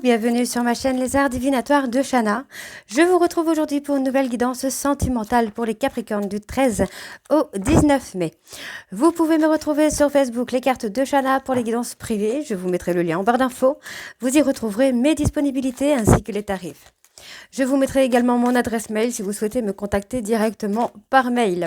bienvenue sur ma chaîne Les Arts Divinatoires de Shana. Je vous retrouve aujourd'hui pour une nouvelle guidance sentimentale pour les Capricornes du 13 au 19 mai. Vous pouvez me retrouver sur Facebook Les Cartes de Shana pour les guidances privées. Je vous mettrai le lien en barre d'infos. Vous y retrouverez mes disponibilités ainsi que les tarifs. Je vous mettrai également mon adresse mail si vous souhaitez me contacter directement par mail.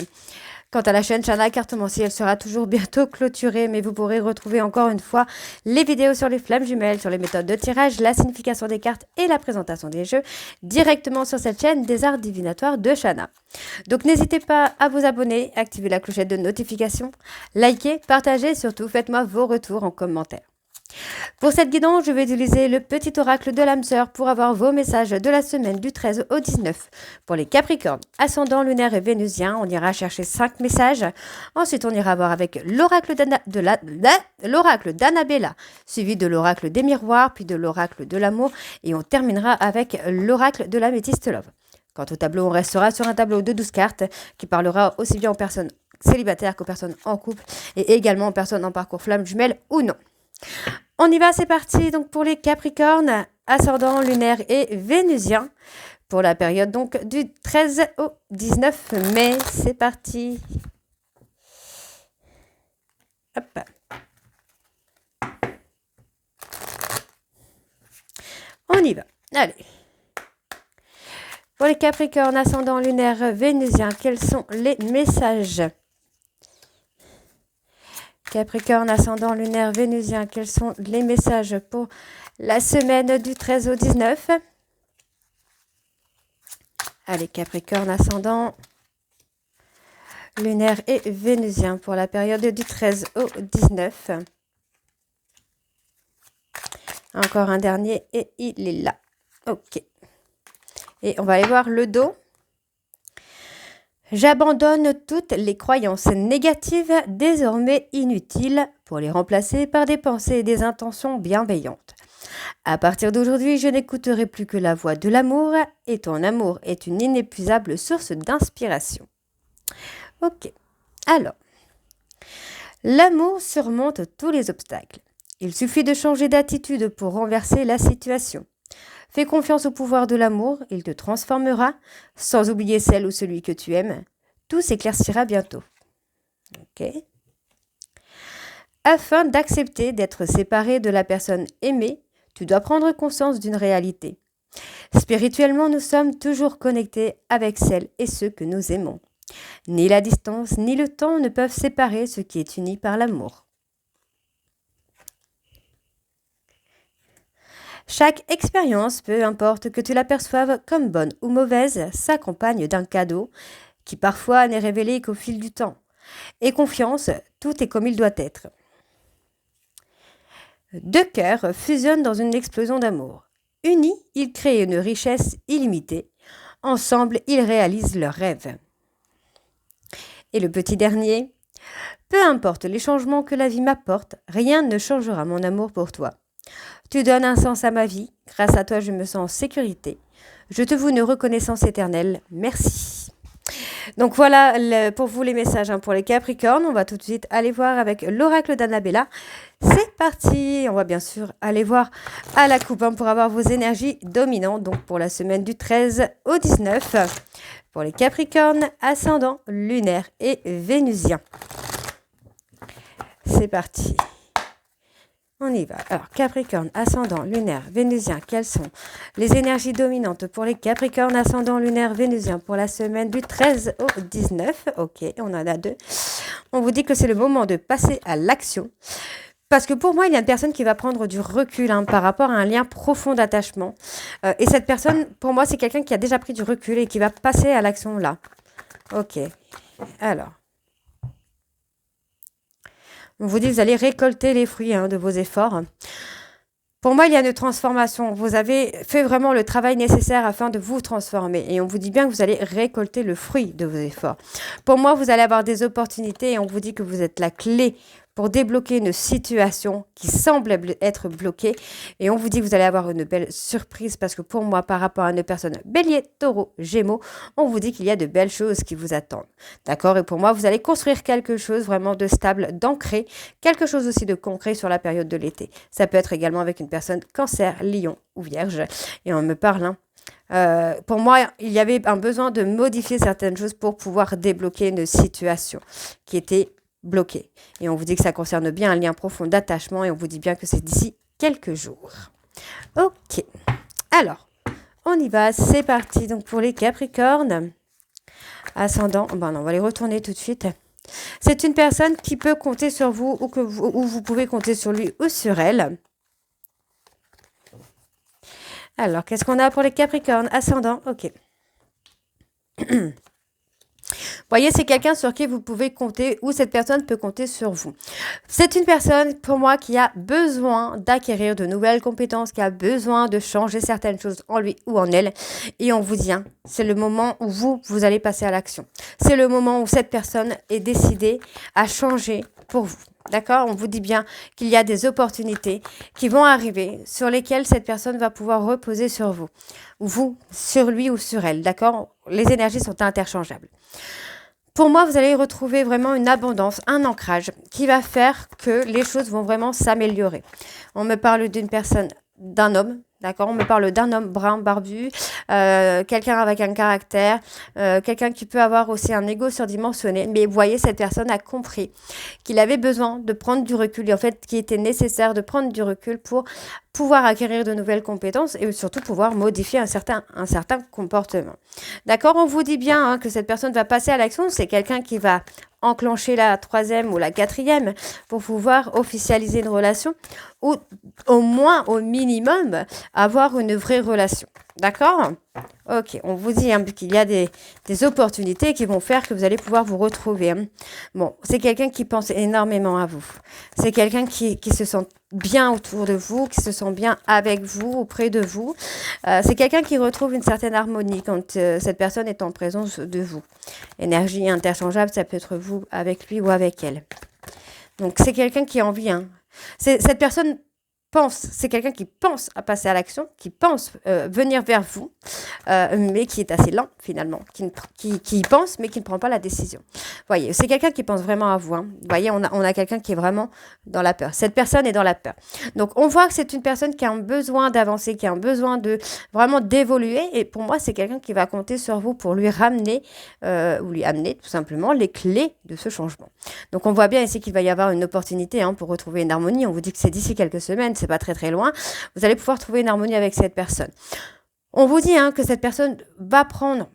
Quant à la chaîne Shana Cartomancie, elle sera toujours bientôt clôturée, mais vous pourrez retrouver encore une fois les vidéos sur les flammes jumelles, sur les méthodes de tirage, la signification des cartes et la présentation des jeux directement sur cette chaîne des Arts Divinatoires de Shana. Donc n'hésitez pas à vous abonner, activer la clochette de notification, liker, partager et surtout faites-moi vos retours en commentaire. Pour cette guidance, je vais utiliser le petit oracle de l'âme sœur pour avoir vos messages de la semaine du 13 au 19. Pour les Capricornes, ascendant lunaire et vénusien, on ira chercher 5 messages. Ensuite, on ira voir avec l'oracle d'Annabella, suivi de l'oracle des miroirs, puis de l'oracle de l'amour, et on terminera avec l'oracle de l'améthyste love. Quant au tableau, on restera sur un tableau de 12 cartes qui parlera aussi bien aux personnes célibataires qu'aux personnes en couple et également aux personnes en parcours flamme jumelle ou non. On y va, c'est parti donc pour les Capricornes, ascendant lunaire et vénusien, pour la période donc du 13 au 19 mai. C'est parti. Hop. On y va. Allez. Pour les Capricornes, ascendant lunaire vénusien, quels sont les messages ? Capricorne, ascendant lunaire vénusien, quels sont les messages pour la semaine du 13 au 19 ? Allez, Capricorne, ascendant lunaire et vénusien pour la période du 13 au 19. Encore un dernier et il est là. Ok. Et on va aller voir le dos. J'abandonne toutes les croyances négatives désormais inutiles pour les remplacer par des pensées et des intentions bienveillantes. À partir d'aujourd'hui, je n'écouterai plus que la voix de l'amour et ton amour est une inépuisable source d'inspiration. Ok, alors, l'amour surmonte tous les obstacles. Il suffit de changer d'attitude pour renverser la situation. Fais confiance au pouvoir de l'amour, il te transformera, sans oublier celle ou celui que tu aimes. Tout s'éclaircira bientôt. Ok. Afin d'accepter d'être séparé de la personne aimée, tu dois prendre conscience d'une réalité. Spirituellement, nous sommes toujours connectés avec celles et ceux que nous aimons. Ni la distance ni le temps ne peuvent séparer ce qui est uni par l'amour. Chaque expérience, peu importe que tu la perçoives comme bonne ou mauvaise, s'accompagne d'un cadeau qui parfois n'est révélé qu'au fil du temps. Et confiance, tout est comme il doit être. Deux cœurs fusionnent dans une explosion d'amour. Unis, ils créent une richesse illimitée. Ensemble, ils réalisent leurs rêves. Et le petit dernier, peu importe les changements que la vie m'apporte, rien ne changera mon amour pour toi. Tu donnes un sens à ma vie. Grâce à toi, je me sens en sécurité. Je te voue une reconnaissance éternelle. Merci. Donc voilà pour vous les messages pour les Capricornes. On va tout de suite aller voir avec l'oracle d'Annabella. C'est parti. On va bien sûr aller voir à la coupe pour avoir vos énergies dominantes. Donc pour la semaine du 13 au 19. Pour les Capricornes, ascendant, lunaire et vénusien. C'est parti. On y va. Alors, Capricorne, ascendant, lunaire, vénusien, quelles sont les énergies dominantes pour les Capricornes, ascendant, lunaire, vénusien pour la semaine du 13 au 19. Ok, on en a deux. On vous dit que c'est le moment de passer à l'action. Parce que pour moi, il y a une personne qui va prendre du recul par rapport à un lien profond d'attachement. Et cette personne, pour moi, c'est quelqu'un qui a déjà pris du recul et qui va passer à l'action là. Ok. Alors. On vous dit que vous allez récolter les fruits de vos efforts. Pour moi, il y a une transformation. Vous avez fait vraiment le travail nécessaire afin de vous transformer. Et on vous dit bien que vous allez récolter le fruit de vos efforts. Pour moi, vous allez avoir des opportunités et on vous dit que vous êtes la clé pour débloquer une situation qui semble être bloquée. Et on vous dit que vous allez avoir une belle surprise parce que pour moi, par rapport à une personne bélier, taureau, gémeaux, on vous dit qu'il y a de belles choses qui vous attendent. D'accord? Et pour moi, vous allez construire quelque chose vraiment de stable, d'ancré, quelque chose aussi de concret sur la période de l'été. Ça peut être également avec une personne cancer, lion ou vierge. Et on me parle, pour moi, il y avait un besoin de modifier certaines choses pour pouvoir débloquer une situation qui était bloquée. Et on vous dit que ça concerne bien un lien profond d'attachement et on vous dit bien que c'est d'ici quelques jours. Ok. Alors, on y va. C'est parti. Donc, pour les Capricornes, ascendant, on va les retourner tout de suite. C'est une personne qui peut compter sur vous ou vous pouvez compter sur lui ou sur elle. Alors, qu'est-ce qu'on a pour les Capricornes? Ascendant, ok. Voyez, c'est quelqu'un sur qui vous pouvez compter ou cette personne peut compter sur vous. C'est une personne, pour moi, qui a besoin d'acquérir de nouvelles compétences, qui a besoin de changer certaines choses en lui ou en elle. Et on vous dit, c'est le moment où vous allez passer à l'action. C'est le moment où cette personne est décidée à changer pour vous. D'accord? On vous dit bien qu'il y a des opportunités qui vont arriver sur lesquelles cette personne va pouvoir reposer sur vous. Ou vous, sur lui ou sur elle. D'accord? Les énergies sont interchangeables. Pour moi, vous allez retrouver vraiment une abondance, un ancrage qui va faire que les choses vont vraiment s'améliorer. On me parle d'une personne, d'un homme. D'accord, on me parle d'un homme brun, barbu, quelqu'un avec un caractère, quelqu'un qui peut avoir aussi un ego surdimensionné. Mais vous voyez, cette personne a compris qu'il avait besoin de prendre du recul et en fait qu'il était nécessaire de prendre du recul pour pouvoir acquérir de nouvelles compétences et surtout pouvoir modifier un certain comportement. D'accord, on vous dit bien que cette personne va passer à l'action. C'est quelqu'un qui va enclencher la 3e ou la 4e pour pouvoir officialiser une relation ou au moins, au minimum, avoir une vraie relation. D'accord? Ok, on vous dit qu'il y a des opportunités qui vont faire que vous allez pouvoir vous retrouver. Bon, c'est quelqu'un qui pense énormément à vous. C'est quelqu'un qui se sent bien autour de vous, qui se sent bien avec vous, auprès de vous. C'est quelqu'un qui retrouve une certaine harmonie quand cette personne est en présence de vous. Énergie interchangeable, ça peut être vous avec lui ou avec elle. Donc, c'est quelqu'un qui a envie. Cette personne c'est quelqu'un qui pense à passer à l'action, qui pense venir vers vous, mais qui est assez lent finalement, qui pense mais qui ne prend pas la décision. Voyez, c'est quelqu'un qui pense vraiment à vous. Voyez, on a quelqu'un qui est vraiment dans la peur. Cette personne est dans la peur. Donc, on voit que c'est une personne qui a un besoin d'avancer, qui a un besoin de vraiment d'évoluer. Et pour moi, c'est quelqu'un qui va compter sur vous pour lui ramener ou lui amener tout simplement les clés de ce changement. Donc, on voit bien ici qu'il va y avoir une opportunité pour retrouver une harmonie. On vous dit que c'est d'ici quelques semaines, c'est pas très très loin. Vous allez pouvoir trouver une harmonie avec cette personne. On vous dit que cette personne va prendre,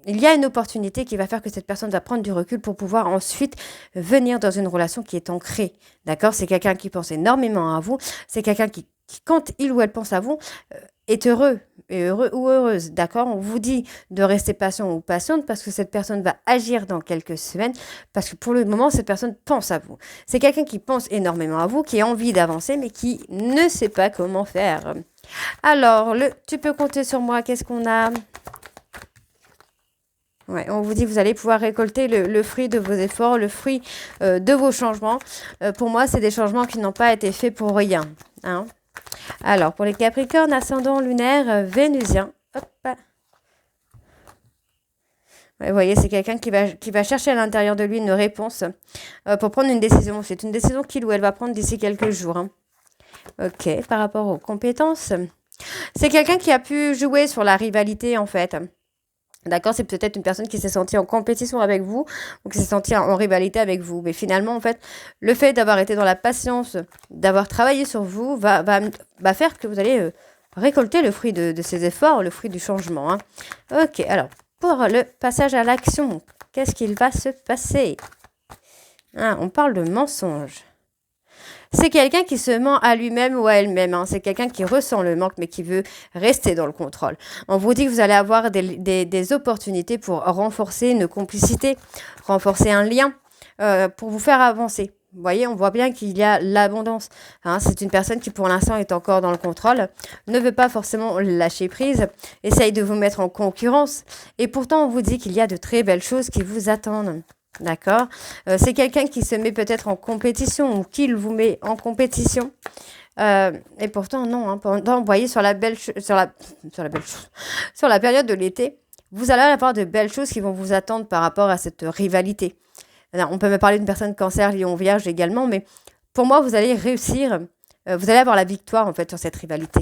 il y a une opportunité qui va faire que cette personne va prendre du recul pour pouvoir ensuite venir dans une relation qui est ancrée. D'accord? C'est quelqu'un qui pense énormément à vous. C'est quelqu'un qui, quand il ou elle pense à vous, est heureux ou heureuse. D'accord? On vous dit de rester patient ou patiente parce que cette personne va agir dans quelques semaines parce que pour le moment, cette personne pense à vous. C'est quelqu'un qui pense énormément à vous, qui a envie d'avancer mais qui ne sait pas comment faire. Alors, tu peux compter sur moi. Qu'est-ce qu'on a? Ouais, on vous dit que vous allez pouvoir récolter le fruit de vos efforts, le fruit de vos changements. Pour moi, c'est des changements qui n'ont pas été faits pour rien. Alors, pour les Capricornes, ascendant lunaire, vénusien. Hop. Ouais, vous voyez, c'est quelqu'un qui va chercher à l'intérieur de lui une réponse pour prendre une décision. C'est une décision qu'il ou elle va prendre d'ici quelques jours. Ok, par rapport aux compétences. C'est quelqu'un qui a pu jouer sur la rivalité, en fait. D'accord, c'est peut-être une personne qui s'est sentie en compétition avec vous ou qui s'est sentie en rivalité avec vous. Mais finalement, en fait, le fait d'avoir été dans la patience, d'avoir travaillé sur vous, va faire que vous allez récolter le fruit de ces efforts, le fruit du changement. Ok, alors, pour le passage à l'action, qu'est-ce qu'il va se passer? On parle de mensonge. C'est quelqu'un qui se ment à lui-même ou à elle-même. C'est quelqu'un qui ressent le manque, mais qui veut rester dans le contrôle. On vous dit que vous allez avoir des opportunités pour renforcer une complicité, renforcer un lien, pour vous faire avancer. Vous voyez, on voit bien qu'il y a l'abondance. C'est une personne qui, pour l'instant, est encore dans le contrôle, ne veut pas forcément lâcher prise, essaye de vous mettre en concurrence. Et pourtant, on vous dit qu'il y a de très belles choses qui vous attendent. D'accord? C'est quelqu'un qui se met peut-être en compétition ou qui vous met en compétition. Et pourtant, non. Hein, pourtant, vous voyez, sur la période de l'été, vous allez avoir de belles choses qui vont vous attendre par rapport à cette rivalité. Alors, on peut me parler d'une personne cancer, lion, vierge également, mais pour moi, vous allez réussir. Vous allez avoir la victoire, en fait, sur cette rivalité.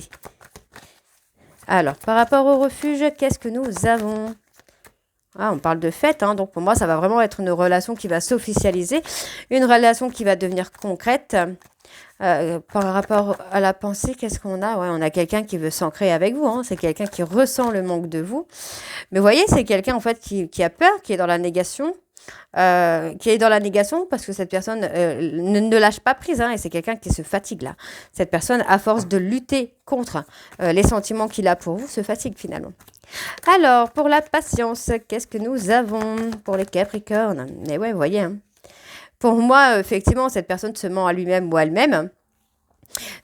Alors, par rapport au refuge, qu'est-ce que nous avons? Ah, on parle de fête, hein, donc pour moi, ça va vraiment être une relation qui va s'officialiser, une relation qui va devenir concrète. Par rapport à la pensée, qu'est-ce qu'on a? Ouais, on a quelqu'un qui veut s'ancrer avec vous, hein, c'est quelqu'un qui ressent le manque de vous. Mais vous voyez, c'est quelqu'un en fait qui a peur, qui est dans la négation. Qui est dans la négation parce que cette personne ne lâche pas prise, hein, et c'est quelqu'un qui se fatigue là. Cette personne, à force de lutter contre les sentiments qu'il a pour vous, se fatigue finalement. Alors, pour la patience, qu'est-ce que nous avons pour les Capricornes? Mais ouais, vous voyez, hein. Pour moi, effectivement, cette personne se ment à lui-même ou à elle-même.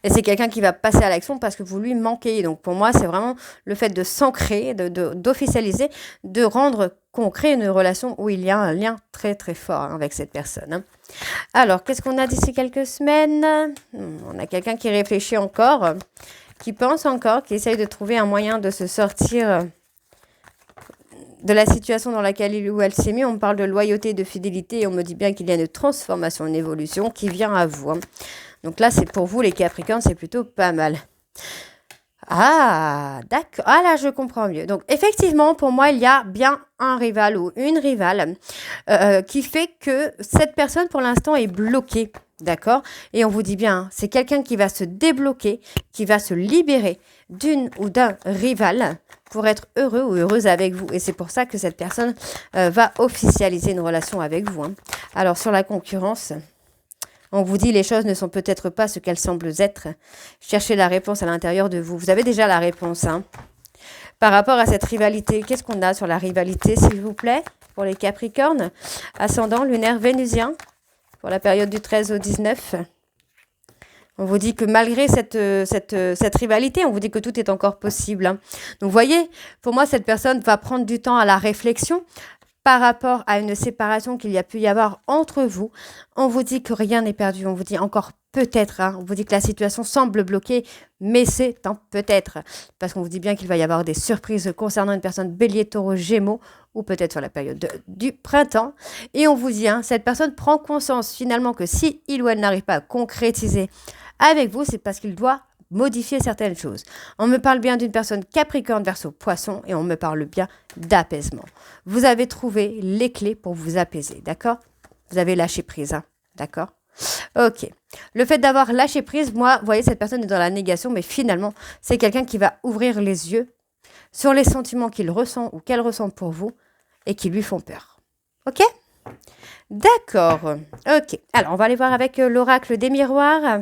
Et c'est quelqu'un qui va passer à l'action parce que vous lui manquez. Donc pour moi, c'est vraiment le fait de s'ancrer, d'officialiser, de rendre concret une relation où il y a un lien très très fort, hein, avec cette personne. Hein. Alors, qu'est-ce qu'on a d'ici quelques semaines? On a quelqu'un qui réfléchit encore, qui pense encore, qui essaye de trouver un moyen de se sortir de la situation dans laquelle il ou elle s'est mis. On me parle de loyauté, de fidélité et on me dit bien qu'il y a une transformation, une évolution qui vient à vous. Hein. Donc là, c'est pour vous, les Capricornes, c'est plutôt pas mal. Ah, d'accord. Ah là, je comprends mieux. Donc, effectivement, pour moi, il y a bien un rival ou une rivale qui fait que cette personne, pour l'instant, est bloquée. D'accord? Et on vous dit bien, c'est quelqu'un qui va se débloquer, qui va se libérer d'une ou d'un rival pour être heureux ou heureuse avec vous. Et c'est pour ça que cette personne va officialiser une relation avec vous. Hein. Alors, sur la concurrence... On vous dit les choses ne sont peut-être pas ce qu'elles semblent être. Cherchez la réponse à l'intérieur de vous. Vous avez déjà la réponse. Hein. Par rapport à cette rivalité, qu'est-ce qu'on a sur la rivalité, s'il vous plaît, pour les Capricornes? Ascendant lunaire vénusien, pour la période du 13 au 19. On vous dit que malgré cette rivalité, on vous dit que tout est encore possible. Hein. Donc, vous voyez, pour moi, cette personne va prendre du temps à la réflexion. Par rapport à une séparation qu'il y a pu y avoir entre vous, on vous dit que rien n'est perdu. On vous dit encore peut-être. Hein, on vous dit que la situation semble bloquée, mais c'est un peut-être. Parce qu'on vous dit bien qu'il va y avoir des surprises concernant une personne bélier, taureau, gémeaux, ou peut-être sur la période du printemps. Et on vous dit, hein, cette personne prend conscience finalement que si il ou elle n'arrive pas à concrétiser avec vous, c'est parce qu'il doit modifier certaines choses. On me parle bien d'une personne Capricorne, Verseau, Poisson et on me parle bien d'apaisement. Vous avez trouvé les clés pour vous apaiser, d'accord? Vous avez lâché prise, hein, d'accord? Ok. Le fait d'avoir lâché prise, moi, vous voyez, cette personne est dans la négation, mais finalement, c'est quelqu'un qui va ouvrir les yeux sur les sentiments qu'il ressent ou qu'elle ressent pour vous et qui lui font peur. Ok? D'accord. Ok. Alors, on va aller voir avec l'oracle des miroirs.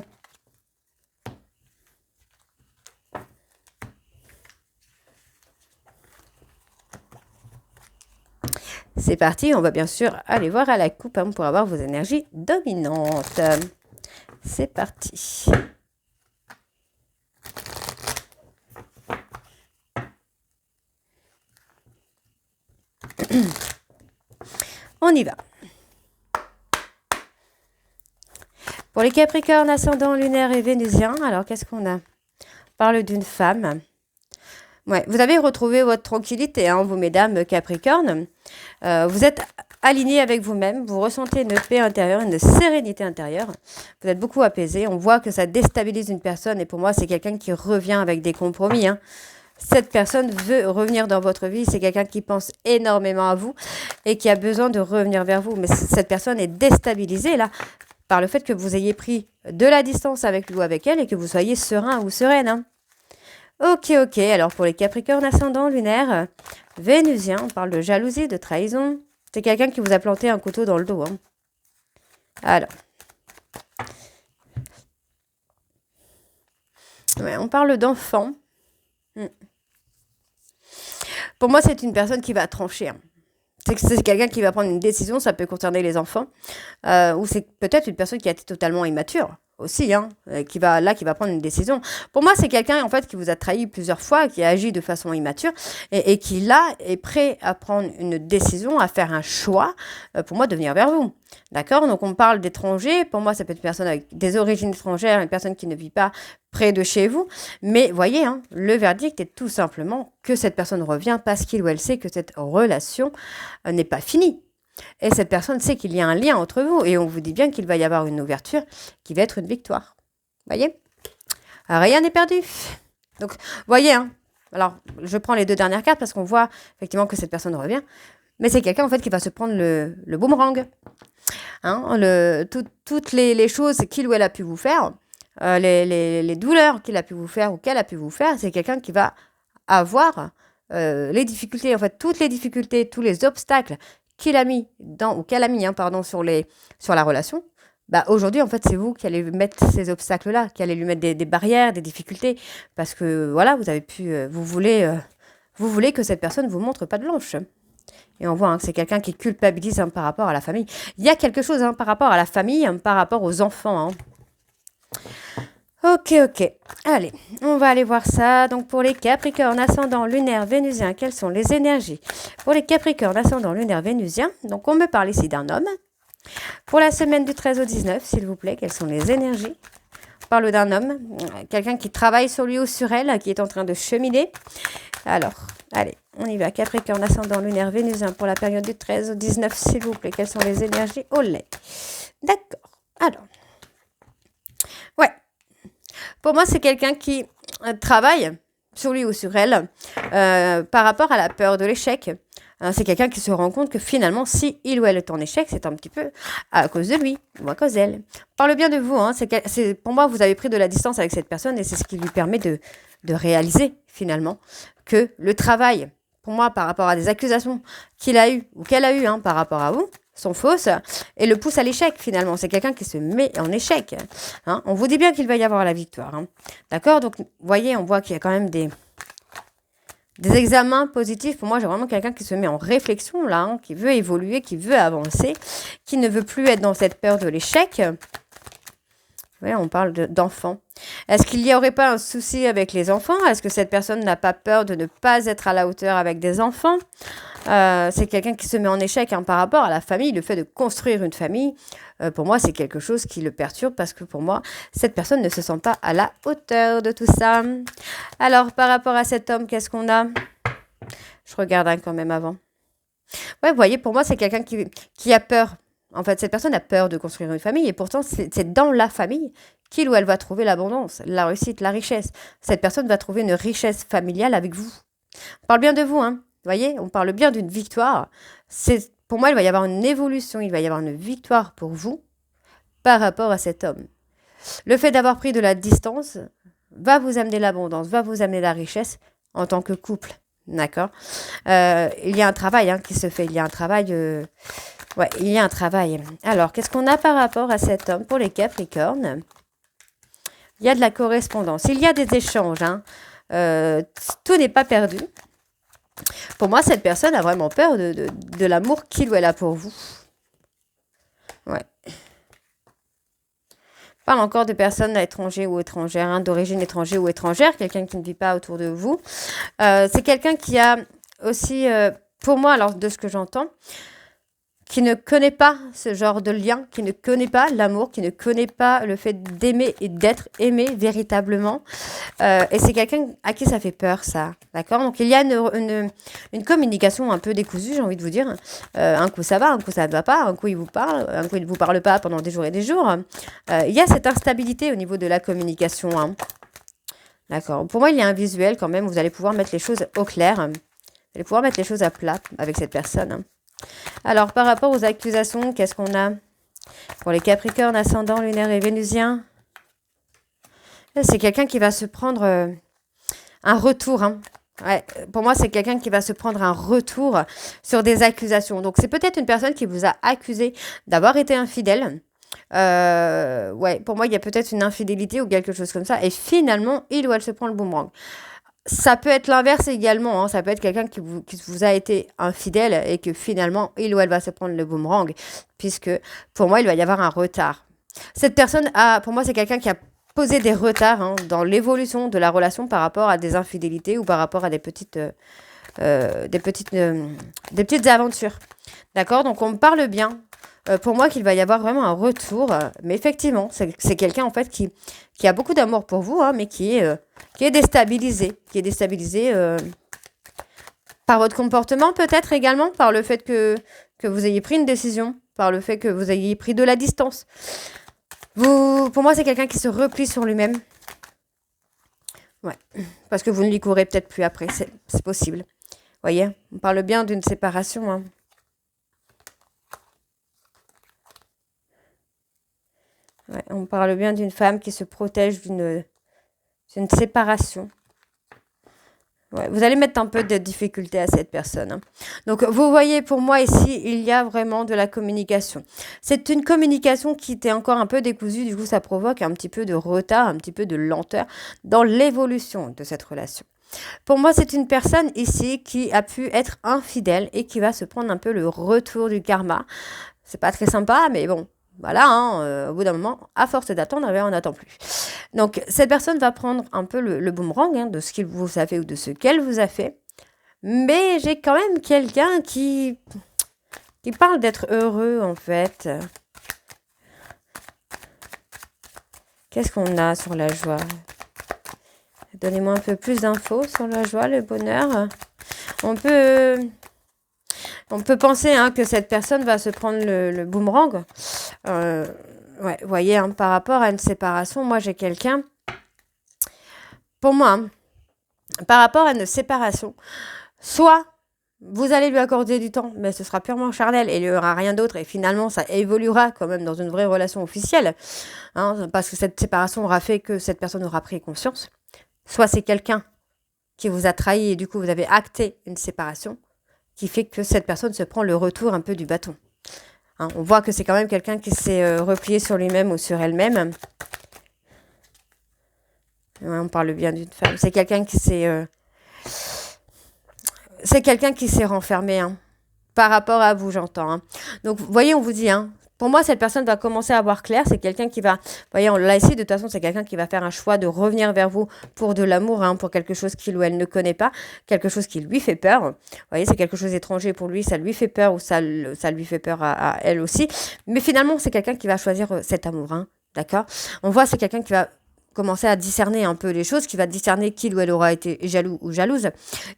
C'est parti, on va bien sûr aller voir à la coupe, hein, pour avoir vos énergies dominantes. C'est parti. On y va. Pour les Capricornes, ascendant lunaire et vénusien, alors qu'est-ce qu'on a? On parle d'une femme. Ouais, vous avez retrouvé votre tranquillité, hein, vous mesdames Capricornes. Vous êtes alignés avec vous-même, vous ressentez une paix intérieure, une sérénité intérieure. Vous êtes beaucoup apaisés. On voit que ça déstabilise une personne et pour moi, c'est quelqu'un qui revient avec des compromis. Hein. Cette personne veut revenir dans votre vie. C'est quelqu'un qui pense énormément à vous et qui a besoin de revenir vers vous. Mais cette personne est déstabilisée là par le fait que vous ayez pris de la distance avec lui ou avec elle et que vous soyez serein ou sereine. Hein. Ok. Alors, pour les Capricornes ascendants lunaires, vénusiens, on parle de jalousie, de trahison. C'est quelqu'un qui vous a planté un couteau dans le dos. Hein. Alors. Ouais, on parle d'enfant. Pour moi, c'est une personne qui va trancher. Hein. C'est quelqu'un qui va prendre une décision, ça peut concerner les enfants. Ou c'est peut-être une personne qui a été totalement immature. aussi, hein, qui va prendre une décision. Pour moi, c'est quelqu'un, en fait, qui vous a trahi plusieurs fois, qui a agi de façon immature et qui, là, est prêt à prendre une décision, à faire un choix, pour moi, de venir vers vous. D'accord? Donc, on parle d'étrangers. Pour moi, ça peut être une personne avec des origines étrangères, une personne qui ne vit pas près de chez vous. Mais, voyez, hein, le verdict est tout simplement que cette personne revient parce qu'il ou elle sait que cette relation n'est pas finie. Et cette personne sait qu'il y a un lien entre vous. Et on vous dit bien qu'il va y avoir une ouverture qui va être une victoire. Voyez? Rien n'est perdu. Donc, voyez, hein. Alors, je prends les 2 dernières cartes parce qu'on voit effectivement que cette personne revient. Mais c'est quelqu'un, en fait, qui va se prendre le boomerang. Hein, toutes les choses qu'il ou elle a pu vous faire, les douleurs qu'il a pu vous faire ou qu'elle a pu vous faire, c'est quelqu'un qui va avoir les difficultés, en fait, toutes les difficultés, tous les obstacles qu'il a mis ou qu'elle a mis, sur la relation. Bah, aujourd'hui, en fait, c'est vous qui allez mettre ces obstacles-là, qui allez lui mettre des barrières, des difficultés, parce que, voilà, vous avez pu, vous voulez que cette personne vous montre pas de blanche. Et on voit que c'est quelqu'un qui culpabilise par rapport à la famille. Il y a quelque chose par rapport à la famille, par rapport aux enfants. Ok. Allez, on va aller voir ça. Donc, pour les Capricornes, ascendant lunaire vénusien, quelles sont les énergies? Pour les Capricornes, ascendant lunaire vénusien, donc on me parle ici d'un homme. Pour la semaine du 13 au 19, s'il vous plaît, quelles sont les énergies? On parle d'un homme, quelqu'un qui travaille sur lui ou sur elle, qui est en train de cheminer. Alors, allez, on y va. Capricorne, ascendant lunaire vénusien pour la période du 13 au 19, s'il vous plaît. Quelles sont les énergies? Olé. D'accord. Alors, ouais. Pour moi, c'est quelqu'un qui travaille sur lui ou sur elle par rapport à la peur de l'échec. C'est quelqu'un qui se rend compte que finalement, si il ou elle est en échec, c'est un petit peu à cause de lui ou à cause d'elle. Parle bien de vous. Pour moi, vous avez pris de la distance avec cette personne et c'est ce qui lui permet de réaliser finalement que le travail, pour moi, par rapport à des accusations qu'il a eues ou qu'elle a eues par rapport à vous, sont fausses et le pousse à l'échec finalement. C'est quelqu'un qui se met en échec. On vous dit bien qu'il va y avoir la victoire. D'accord? Donc, vous voyez, on voit qu'il y a quand même des examens positifs. Pour moi, j'ai vraiment quelqu'un qui se met en réflexion là, qui veut évoluer, qui veut avancer, qui ne veut plus être dans cette peur de l'échec. Oui, on parle d'enfants. Est-ce qu'il n'y aurait pas un souci avec les enfants? Est-ce que cette personne n'a pas peur de ne pas être à la hauteur avec des enfants? C'est quelqu'un qui se met en échec par rapport à la famille. Le fait de construire une famille, pour moi, c'est quelque chose qui le perturbe parce que pour moi, cette personne ne se sent pas à la hauteur de tout ça. Alors, par rapport à cet homme, qu'est-ce qu'on a? Je regarde quand même avant. Ouais, vous voyez, pour moi, c'est quelqu'un qui a peur. En fait, cette personne a peur de construire une famille et pourtant, c'est dans la famille qu'il ou elle va trouver l'abondance, la réussite, la richesse. Cette personne va trouver une richesse familiale avec vous. On parle bien de vous, Vous voyez, on parle bien d'une victoire. Pour moi, il va y avoir une évolution, il va y avoir une victoire pour vous par rapport à cet homme. Le fait d'avoir pris de la distance va vous amener l'abondance, va vous amener la richesse en tant que couple. D'accord? Il y a un travail qui se fait, il y a un travail... il y a un travail. Alors, qu'est-ce qu'on a par rapport à cet homme pour les Capricornes? Il y a de la correspondance. Il y a des échanges. Tout n'est pas perdu. Pour moi, cette personne a vraiment peur de l'amour qu'il ou elle a pour vous. Ouais. Parle encore de personnes étrangères ou étrangères, d'origine étrangère ou étrangère, quelqu'un qui ne vit pas autour de vous. C'est quelqu'un qui a aussi, pour moi, alors de ce que j'entends, qui ne connaît pas ce genre de lien, qui ne connaît pas l'amour, qui ne connaît pas le fait d'aimer et d'être aimé véritablement. Et c'est quelqu'un à qui ça fait peur, ça. D'accord? Donc, il y a une communication un peu décousue, j'ai envie de vous dire. Un coup, ça va, un coup, ça ne va pas. Un coup, il vous parle, un coup, il ne vous parle pas pendant des jours et des jours. Il y a cette instabilité au niveau de la communication. D'accord? Pour moi, il y a un visuel quand même. Vous allez pouvoir mettre les choses au clair. Vous allez pouvoir mettre les choses à plat avec cette personne. Alors, par rapport aux accusations, qu'est-ce qu'on a pour les Capricornes, ascendant, lunaire et vénusien? C'est quelqu'un qui va se prendre un retour. Ouais, pour moi, c'est quelqu'un qui va se prendre un retour sur des accusations. Donc, c'est peut-être une personne qui vous a accusé d'avoir été infidèle. Pour moi, il y a peut-être une infidélité ou quelque chose comme ça. Et finalement, il ou elle se prend le boomerang. Ça peut être l'inverse également. Ça peut être quelqu'un qui vous a été infidèle et que finalement, il ou elle va se prendre le boomerang. Puisque, pour moi, il va y avoir un retard. Cette personne a, pour moi, c'est quelqu'un qui a posé des retards hein, dans l'évolution de la relation par rapport à des infidélités ou par rapport à des petites aventures. D'accord? Donc, on me parle bien. Pour moi, qu'il va y avoir vraiment un retour. Mais effectivement, c'est quelqu'un, en fait, qui a beaucoup d'amour pour vous, hein, mais qui est déstabilisé. Qui est déstabilisé par votre comportement, peut-être également, par le fait que vous ayez pris une décision, par le fait que vous ayez pris de la distance. Pour moi, c'est quelqu'un qui se replie sur lui-même. Ouais. Parce que vous ne lui courez peut-être plus après. C'est possible. Voyez, on parle bien d'une séparation. Hein. Ouais, on parle bien d'une femme qui se protège d'une séparation. Ouais, vous allez mettre un peu de difficulté à cette personne. Hein. Donc, vous voyez, pour moi, ici, il y a vraiment de la communication. C'est une communication qui était encore un peu décousue. Du coup, ça provoque un petit peu de retard, un petit peu de lenteur dans l'évolution de cette relation. Pour moi, c'est une personne ici qui a pu être infidèle et qui va se prendre un peu le retour du karma. C'est pas très sympa, mais bon, voilà, hein, au bout d'un moment, à force d'attendre, on n'attend plus. Donc, cette personne va prendre un peu le boomerang hein, de ce qu'il vous a fait ou de ce qu'elle vous a fait. Mais j'ai quand même quelqu'un qui parle d'être heureux, en fait. Qu'est-ce qu'on a sur la joie? Donnez-moi un peu plus d'infos sur la joie, le bonheur. On peut penser hein, que cette personne va se prendre le boomerang. Ouais, vous voyez, hein, par rapport à une séparation, moi j'ai quelqu'un. Pour moi, hein, par rapport à une séparation, soit vous allez lui accorder du temps, mais ce sera purement charnel et il n'y aura rien d'autre. Et finalement, ça évoluera quand même dans une vraie relation officielle. Hein, parce que cette séparation aura fait que cette personne aura pris conscience. Soit c'est quelqu'un qui vous a trahi et du coup vous avez acté une séparation qui fait que cette personne se prend le retour un peu du bâton. Hein, on voit que c'est quand même quelqu'un qui s'est replié sur lui-même ou sur elle-même. Ouais, on parle bien d'une femme. C'est quelqu'un qui s'est... c'est quelqu'un qui s'est renfermé hein, par rapport à vous, j'entends. Hein. Donc, vous voyez, on vous dit... Hein, pour moi, cette personne va commencer à voir clair. C'est quelqu'un qui va... Vous voyez, on l'a ici. De toute façon, c'est quelqu'un qui va faire un choix de revenir vers vous pour de l'amour, hein, pour quelque chose qu'il ou elle ne connaît pas, quelque chose qui lui fait peur. Vous voyez, c'est quelque chose d'étranger pour lui. Ça lui fait peur ou ça lui fait peur à elle aussi. Mais finalement, c'est quelqu'un qui va choisir cet amour. Hein, d'accord? On voit, c'est quelqu'un qui va commencer à discerner un peu les choses, qui va discerner qu'il ou elle aura été jaloux ou jalouse.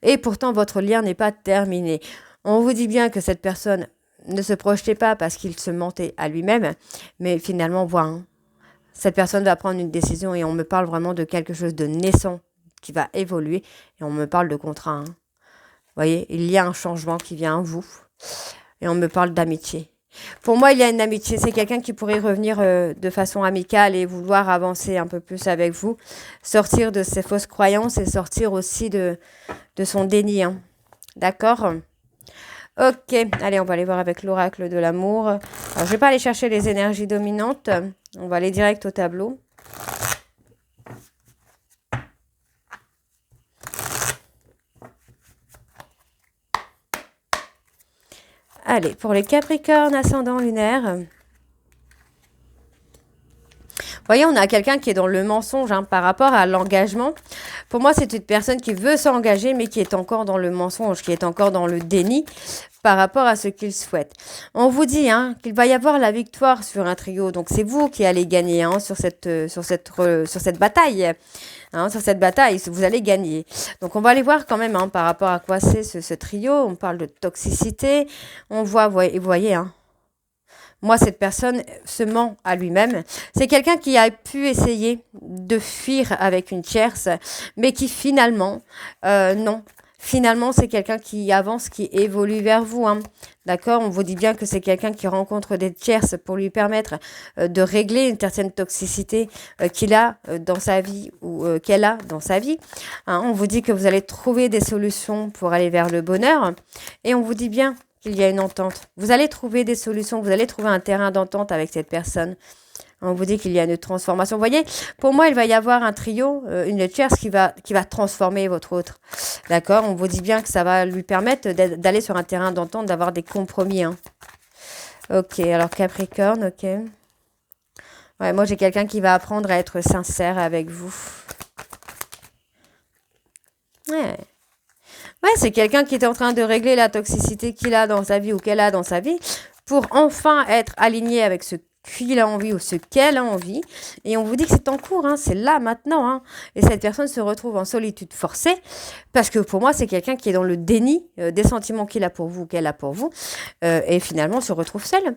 Et pourtant, votre lien n'est pas terminé. On vous dit bien que cette personne ne se projetait pas parce qu'il se mentait à lui-même, mais finalement, voilà, hein, cette personne va prendre une décision et on me parle vraiment de quelque chose de naissant qui va évoluer et on me parle de contrat. Hein. Vous voyez, il y a un changement qui vient à vous et on me parle d'amitié. Pour moi, il y a une amitié. C'est quelqu'un qui pourrait revenir de façon amicale et vouloir avancer un peu plus avec vous, sortir de ses fausses croyances et sortir aussi de son déni. Hein. D'accord ? Ok, allez, on va aller voir avec l'oracle de l'amour. Alors, je ne vais pas aller chercher les énergies dominantes. On va aller direct au tableau. Allez, pour les Capricornes, ascendant lunaire. Vous voyez, on a quelqu'un qui est dans le mensonge hein, par rapport à l'engagement. Pour moi, c'est une personne qui veut s'engager, mais qui est encore dans le mensonge, qui est encore dans le déni par rapport à ce qu'il souhaite. On vous dit hein, qu'il va y avoir la victoire sur un trio. Donc, c'est vous qui allez gagner hein, sur cette bataille. Hein, sur cette bataille, vous allez gagner. Donc, on va aller voir quand même hein, par rapport à quoi c'est ce trio. On parle de toxicité. On voit, vous voyez, hein, moi, cette personne se ment à lui-même. C'est quelqu'un qui a pu essayer de fuir avec une tierce, mais qui finalement, non. Finalement, c'est quelqu'un qui avance, qui évolue vers vous. Hein. D'accord? On vous dit bien que c'est quelqu'un qui rencontre des tierces pour lui permettre de régler une certaine toxicité qu'il a dans sa vie ou qu'elle a dans sa vie. Hein, on vous dit que vous allez trouver des solutions pour aller vers le bonheur. Et on vous dit bien qu'il y a une entente. Vous allez trouver des solutions, vous allez trouver un terrain d'entente avec cette personne. On vous dit qu'il y a une transformation. Vous voyez, pour moi, il va y avoir un trio, une tierce qui va transformer votre autre. D'accord? On vous dit bien que ça va lui permettre d'aller sur un terrain d'entente, d'avoir des compromis. Hein. Ok, alors Capricorne, ok. Ouais, moi, j'ai quelqu'un qui va apprendre à être sincère avec vous. Ouais. Ouais, c'est quelqu'un qui est en train de régler la toxicité qu'il a dans sa vie ou qu'elle a dans sa vie pour enfin être aligné avec ce qu'il a envie ou ce qu'elle a envie. Et on vous dit que c'est en cours, hein, c'est là, maintenant. Hein. Et cette personne se retrouve en solitude forcée parce que pour moi, c'est quelqu'un qui est dans le déni des sentiments qu'il a pour vous, qu'elle a pour vous, et finalement se retrouve seule.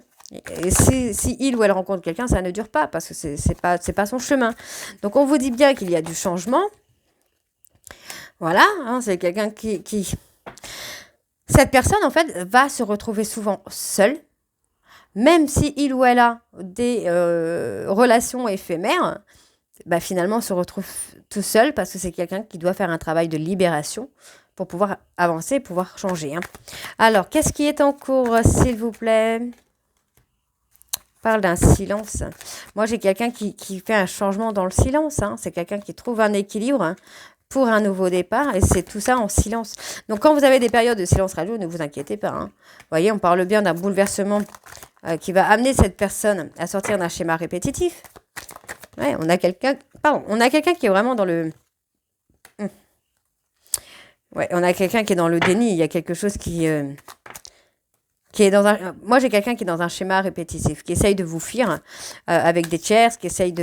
Et si il ou elle rencontre quelqu'un, ça ne dure pas parce que c'est pas son chemin. Donc on vous dit bien qu'il y a du changement. Voilà, hein, c'est quelqu'un qui... Cette personne, en fait, va se retrouver souvent seule, même si il ou elle a des relations éphémères, bah, finalement, se retrouve tout seul parce que c'est quelqu'un qui doit faire un travail de libération pour pouvoir avancer, pouvoir changer. Hein. Alors, qu'est-ce qui est en cours, s'il vous plaît ? Parle d'un silence. Moi, j'ai quelqu'un qui fait un changement dans le silence. Hein. C'est quelqu'un qui trouve un équilibre. Hein, pour un nouveau départ, et c'est tout ça en silence. Donc, quand vous avez des périodes de silence radio, ne vous inquiétez pas. Hein. Vous voyez, on parle bien d'un bouleversement qui va amener cette personne à sortir d'un schéma répétitif. Ouais, on a quelqu'un qui est vraiment dans le... Ouais, on a quelqu'un qui est dans le déni. Il y a quelque chose qui est dans un... Moi, j'ai quelqu'un qui est dans un schéma répétitif, qui essaye de vous fuir avec des tiers, qui essaye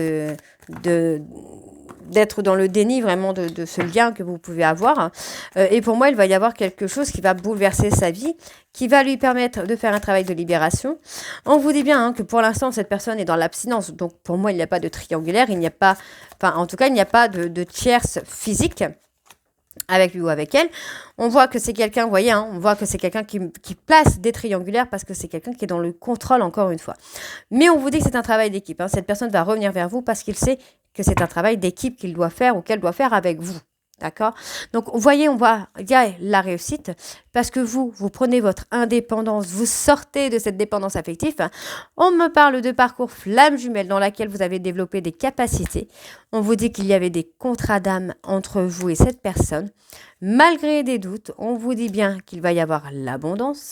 d'être dans le déni vraiment de ce lien que vous pouvez avoir. Et pour moi, il va y avoir quelque chose qui va bouleverser sa vie, qui va lui permettre de faire un travail de libération. On vous dit bien hein, que pour l'instant, cette personne est dans l'abstinence. Donc, pour moi, il n'y a pas de triangulaire, il n'y a pas... Enfin, en tout cas, il n'y a pas de tierce physique avec lui ou avec elle. On voit que c'est quelqu'un, vous voyez, hein, on voit que c'est quelqu'un qui place des triangulaires parce que c'est quelqu'un qui est dans le contrôle, encore une fois. Mais on vous dit que c'est un travail d'équipe. Hein. Cette personne va revenir vers vous parce qu'il sait que c'est un travail d'équipe qu'il doit faire ou qu'elle doit faire avec vous. D'accord ? Donc, vous voyez, il y a la réussite parce que vous prenez votre indépendance, vous sortez de cette dépendance affective. On me parle de parcours flamme jumelle dans laquelle vous avez développé des capacités. On vous dit qu'il y avait des contrats d'âme entre vous et cette personne. Malgré des doutes, on vous dit bien qu'il va y avoir l'abondance.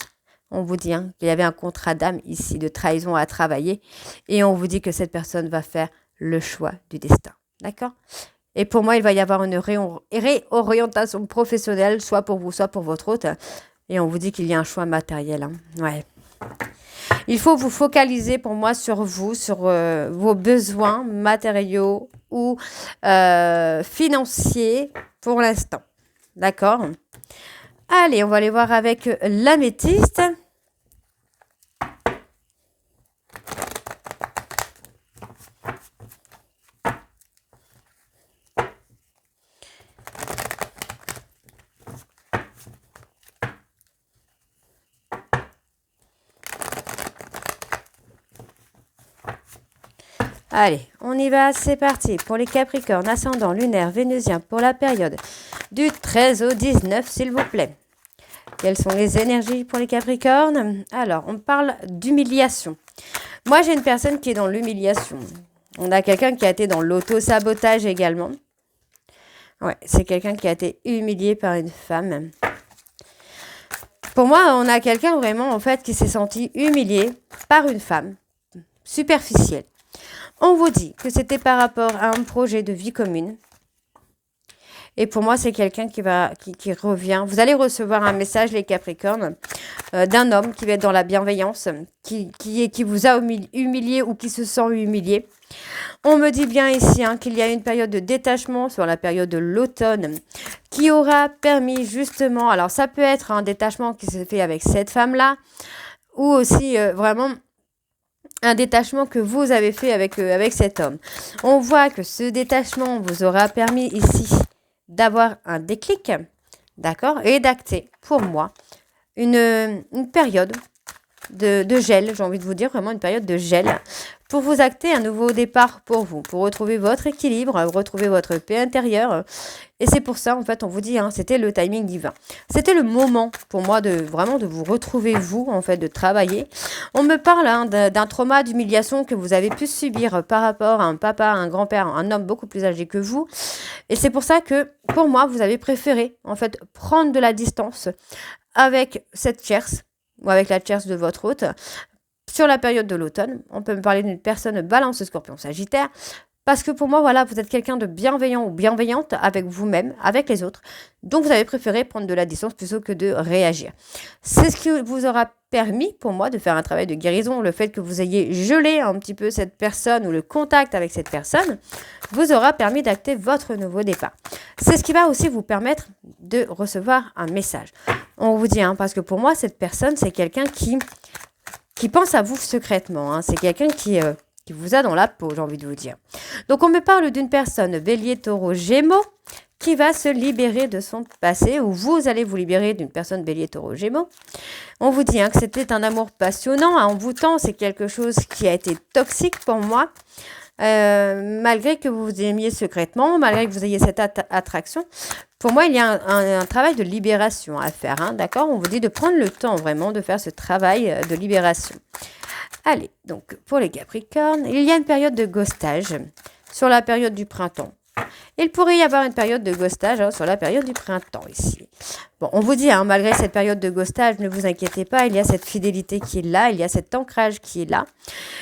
On vous dit qu'il y avait un contrat d'âme ici de trahison à travailler. Et on vous dit que cette personne va faire le choix du destin. D'accord ? Et pour moi, il va y avoir une réorientation professionnelle, soit pour vous, soit pour votre hôte. Et on vous dit qu'il y a un choix matériel. Hein. Ouais. Il faut vous focaliser pour moi sur vous, sur vos besoins matériaux ou financiers pour l'instant. D'accord ? Allez, on va aller voir avec l'améthyste. Allez, on y va, c'est parti. Pour les Capricornes, ascendant lunaire, vénusien, pour la période du 13 au 19, s'il vous plaît. Quelles sont les énergies pour les Capricornes ? Alors, on parle d'humiliation. Moi, j'ai une personne qui est dans l'humiliation. On a quelqu'un qui a été dans l'auto-sabotage également. Ouais, c'est quelqu'un qui a été humilié par une femme. Pour moi, on a quelqu'un vraiment, en fait, qui s'est senti humilié par une femme superficielle. On vous dit que c'était par rapport à un projet de vie commune. Et pour moi, c'est quelqu'un qui revient. Vous allez recevoir un message, les Capricornes, d'un homme qui va être dans la bienveillance, qui vous a humilié ou qui se sent humilié. On me dit bien ici qu'il y a une période de détachement sur la période de l'automne qui aura permis justement, alors ça peut être un détachement qui s'est fait avec cette femme-là ou aussi vraiment un détachement que vous avez fait avec cet homme. On voit que ce détachement vous aura permis ici d'avoir un déclic, d'accord, et d'acter pour moi une période de gel, j'ai envie de vous dire vraiment une période de gel pour vous acter un nouveau départ pour vous, pour retrouver votre équilibre, retrouver votre paix intérieure. Et c'est pour ça, en fait, on vous dit, c'était le timing divin. C'était le moment pour moi de vraiment de vous retrouver vous, en fait, de travailler. On me parle d'un trauma d'humiliation que vous avez pu subir par rapport à un papa, un grand-père, un homme beaucoup plus âgé que vous. Et c'est pour ça que, pour moi, vous avez préféré, en fait, prendre de la distance avec cette tierce ou avec la tierce de votre hôte sur la période de l'automne. On peut me parler d'une personne balance, scorpion, sagittaire. Parce que pour moi, voilà, vous êtes quelqu'un de bienveillant ou bienveillante avec vous-même, avec les autres. Donc, vous avez préféré prendre de la distance plutôt que de réagir. C'est ce qui vous aura permis, pour moi, de faire un travail de guérison. Le fait que vous ayez gelé un petit peu cette personne ou le contact avec cette personne vous aura permis d'acter votre nouveau départ. C'est ce qui va aussi vous permettre de recevoir un message. On vous dit, parce que pour moi, cette personne, c'est quelqu'un qui pense à vous secrètement. C'est quelqu'un qui vous a dans la peau, j'ai envie de vous dire. Donc, on me parle d'une personne bélier, taureau, gémeaux qui va se libérer de son passé, ou vous allez vous libérer d'une personne bélier, taureau, gémeaux. On vous dit que c'était un amour passionnant, envoûtant, c'est quelque chose qui a été toxique pour moi. Malgré que vous vous aimiez secrètement, malgré que vous ayez cette attraction, pour moi, il y a un travail de libération à faire, d'accord? On vous dit de prendre le temps vraiment de faire ce travail de libération. Allez, donc pour les Capricornes, il y a une période de ghostage sur la période du printemps. Il pourrait y avoir une période de ghostage sur la période du printemps ici. Bon, on vous dit, malgré cette période de ghostage, ne vous inquiétez pas, il y a cette fidélité qui est là, il y a cet ancrage qui est là.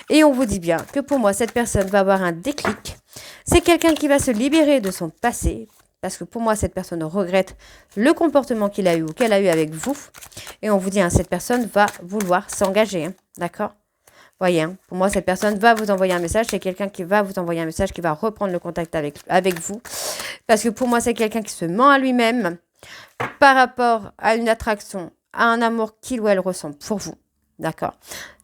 Et on vous dit bien que pour moi, cette personne va avoir un déclic. C'est quelqu'un qui va se libérer de son passé, parce que pour moi, cette personne regrette le comportement qu'il a eu ou qu'elle a eu avec vous. Et on vous dit, cette personne va vouloir s'engager, d'accord ? Voyez, pour moi, cette personne va vous envoyer un message. C'est quelqu'un qui va vous envoyer un message, qui va reprendre le contact avec vous. Parce que pour moi, c'est quelqu'un qui se ment à lui-même par rapport à une attraction, à un amour qu'il ou elle ressent pour vous. D'accord.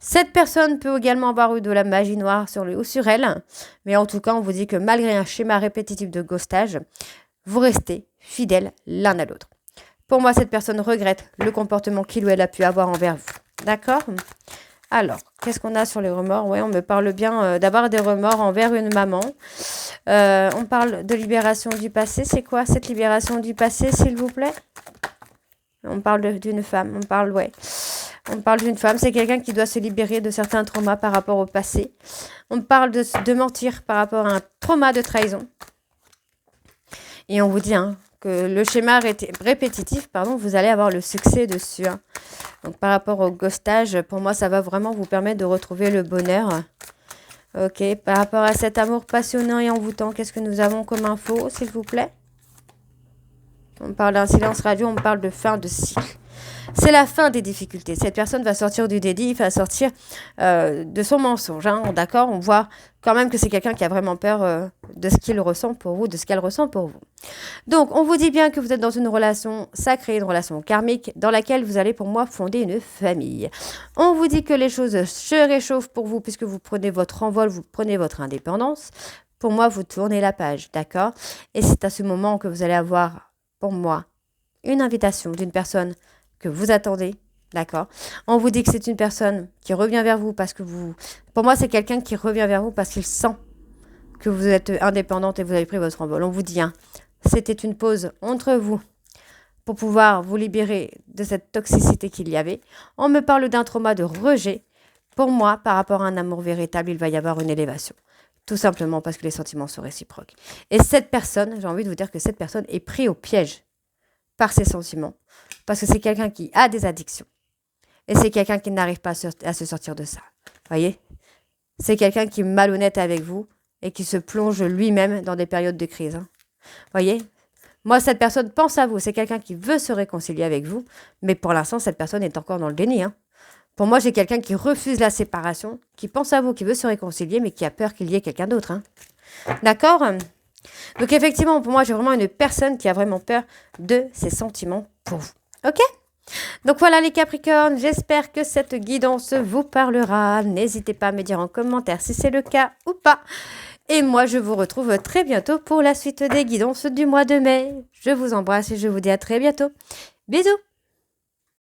Cette personne peut également avoir eu de la magie noire sur lui ou sur elle. Mais en tout cas, on vous dit que malgré un schéma répétitif de ghostage, vous restez fidèles l'un à l'autre. Pour moi, cette personne regrette le comportement qu'il ou elle a pu avoir envers vous. D'accord ? Alors, qu'est-ce qu'on a sur les remords? Oui, on me parle bien d'avoir des remords envers une maman. On parle de libération du passé. C'est quoi cette libération du passé, s'il vous plaît? On parle d'une femme. On parle d'une femme. C'est quelqu'un qui doit se libérer de certains traumas par rapport au passé. On parle de mentir par rapport à un trauma de trahison. Et on vous dit que le schéma répétitif, vous allez avoir le succès dessus. Donc, par rapport au ghostage, pour moi, ça va vraiment vous permettre de retrouver le bonheur. Ok, par rapport à cet amour passionnant et envoûtant, qu'est-ce que nous avons comme info, s'il vous plaît? On parle d'un silence radio, on parle de fin de cycle. C'est la fin des difficultés. Cette personne va sortir du déni, va sortir de son mensonge. D'accord? On voit quand même que c'est quelqu'un qui a vraiment peur de ce qu'il ressent pour vous, de ce qu'elle ressent pour vous. Donc, on vous dit bien que vous êtes dans une relation sacrée, une relation karmique, dans laquelle vous allez, pour moi, fonder une famille. On vous dit que les choses se réchauffent pour vous, puisque vous prenez votre envol, vous prenez votre indépendance. Pour moi, vous tournez la page, d'accord? Et c'est à ce moment que vous allez avoir, pour moi, une invitation d'une personne que vous attendez, d'accord? On vous dit que c'est une personne qui revient vers vous parce que pour moi, c'est quelqu'un qui revient vers vous parce qu'il sent que vous êtes indépendante et vous avez pris votre envol. On vous dit, c'était une pause entre vous pour pouvoir vous libérer de cette toxicité qu'il y avait. On me parle d'un trauma de rejet. Pour moi, par rapport à un amour véritable, il va y avoir une élévation. Tout simplement parce que les sentiments sont réciproques. Et cette personne, j'ai envie de vous dire que cette personne est prise au piège par ses sentiments. Parce que c'est quelqu'un qui a des addictions. Et c'est quelqu'un qui n'arrive pas à se sortir de ça. Voyez? C'est quelqu'un qui est malhonnête avec vous et qui se plonge lui-même dans des périodes de crise. Voyez? Moi, cette personne pense à vous. C'est quelqu'un qui veut se réconcilier avec vous. Mais pour l'instant, cette personne est encore dans le déni. Pour moi, j'ai quelqu'un qui refuse la séparation, qui pense à vous, qui veut se réconcilier, mais qui a peur qu'il y ait quelqu'un d'autre. D'accord? Donc, effectivement, pour moi, j'ai vraiment une personne qui a vraiment peur de ses sentiments pour vous. Ok? Donc voilà les Capricornes, j'espère que cette guidance vous parlera. N'hésitez pas à me dire en commentaire si c'est le cas ou pas. Et moi, je vous retrouve très bientôt pour la suite des guidances du mois de mai. Je vous embrasse et je vous dis à très bientôt. Bisous!